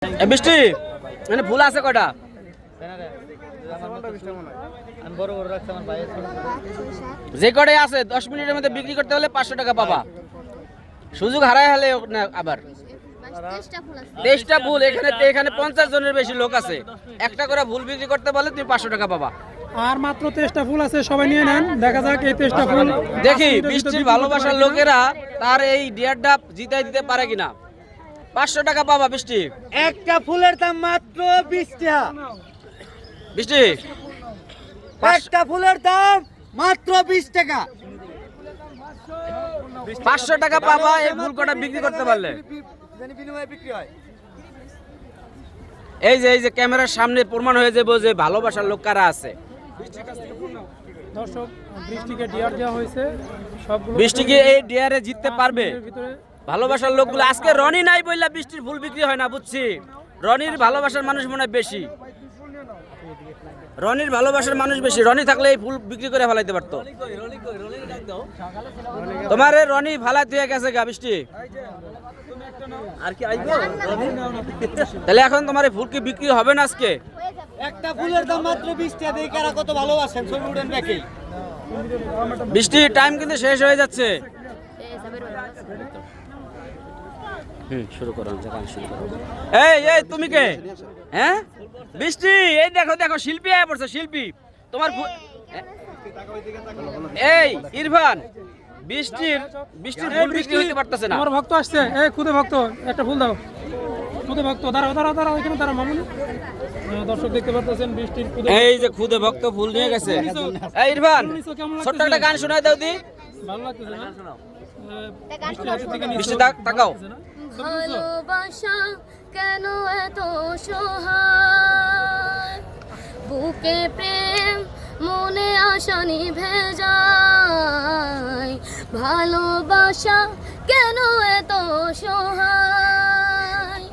বৃষ্টি মানে ফুল আছে কয়টা? যে কটাই আছে 10 মিনিটের মধ্যে বিক্রি করতে হলে 500 টাকা পাবা। সুযোগ হারায় হলে না আবার 23টা ফুল এখানে 50 জনের বেশি লোক আছে। একটা করে ফুল বিক্রি করতে বলে তুমি 500 টাকা পাবা। আর মাত্র 23টা ফুল আছে, সবাই নিয়ে নেন। দেখা যাক এই 23টা ফুল দেখি বৃষ্টির ভালোবাসার লোকেরা তার এই ডিয়ারটা জিতাই দিতে পারে কিনা। 500 টাকা পাবা বৃষ্টি। একটা ফুলের দাম মাত্র 20 টাকা। বৃষ্টি একটা ফুলের দাম মাত্র 20 টাকা। 500 টাকা পাবা এই ফুল কটা বিক্রি করতে পারলে। বিনিময়ে বিক্রি হয়। এই যে ক্যামেরার সামনে প্রমাণ হয়ে যাবে যে ভালোবাসার লোক কারা আছে। দর্শক, বৃষ্টিকে ডিয়ার দেওয়া হয়েছে সবগুলো। বৃষ্টি কি এই ডিয়ারে জিততে পারবে? ভিতরে ভালোবাসার লোকগুলো আজকে রনি নাই বললা বৃষ্টির ফুল বিক্রি হয় না, বুঝছি। রনির ভালোবাসার মানুষ মনে হয় বেশি। রনির ভালোবাসার মানুষ বেশি। রনি থাকলে এই ফুল বিক্রি করে ফেলাইতে পারতো। তোমার রনি ফালাইতে হয়ে গেছে গা বৃষ্টি। আর কি আইবো? তাহলে এখন তোমার এই ফুল কি বিক্রি হবে না আজকে? একটা ফুলের দাম মাত্র 20 টাকা। দেখি কারা কত ভালোবাসেন, ছবি উঠেন দেখি। বৃষ্টি টাইম কিন্তু শেষ হয়ে যাচ্ছে। শুরু করো, গান শুরু করো। এই তুমি কে? হ্যাঁ বৃষ্টি, এই দেখো শিল্পী আয়া পড়ছে। শিল্পী তোমার এই ইরফান বৃষ্টির ফুল বিক্রি হইতে পারতেছে না। আমার ভক্ত আসছে। এই খুদে ভক্ত, একটা ফুল দাও। খুদে ভক্ত, দাঁড়াও এখানে দাঁড়াও মামুন। দর্শক দেখতে পাচ্ছেন বৃষ্টির খুদে। এই যে খুদে ভক্ত ফুল নিয়ে গেছে। এই ইরফান ছোট্ট একটা গান শোনায় দাও দি। ভালো লাগতেছে না? বৃষ্টি তাকাও। ভালোবাসা কেন এত সহায়, বুকে প্রেম মনে আশা নিভে যায়। ভালোবাসা কেন এত সহায়,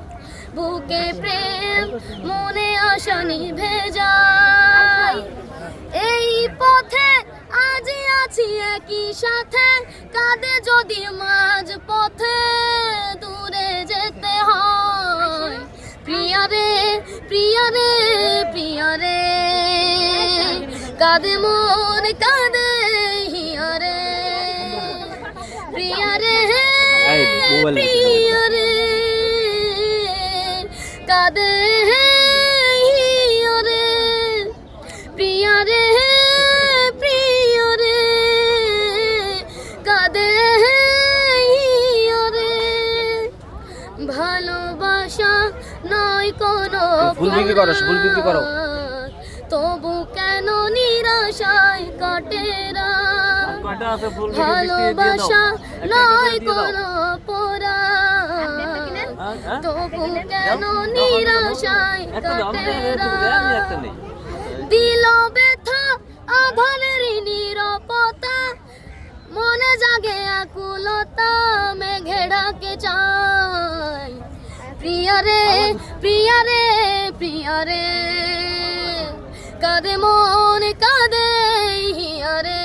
বুকে প্রেম মনে আশা নিভে যায়। এই পথে আজি আছি একই সাথে, কাঁদে যদি মাঝ পথে দূরে যেতে হয়। প্রিয়া রে কাঁদে মোর কাঁদে হিয়া রে। প্রিয়া রে কাঁদে হিয়া রে। প্রিয়া রে কাঁদে হিয়া রে। ভালোবাসা নয় কোনো ফুল বিক্রি করো, ফুল বিক্রি করো। তবু কেন নিরাশায় কাটে রাত। ভালোবাসা নয় কোনো পরাণ, তবু কেন নিরাশায় কাটে রাত। দিল ব্যথা আধারের নীরবতা, মনে জাগে আকুলতা, মেঘে ডাকে চাই। প্রিয়া রে কাঁদে মন কাঁদে হিয়া রে।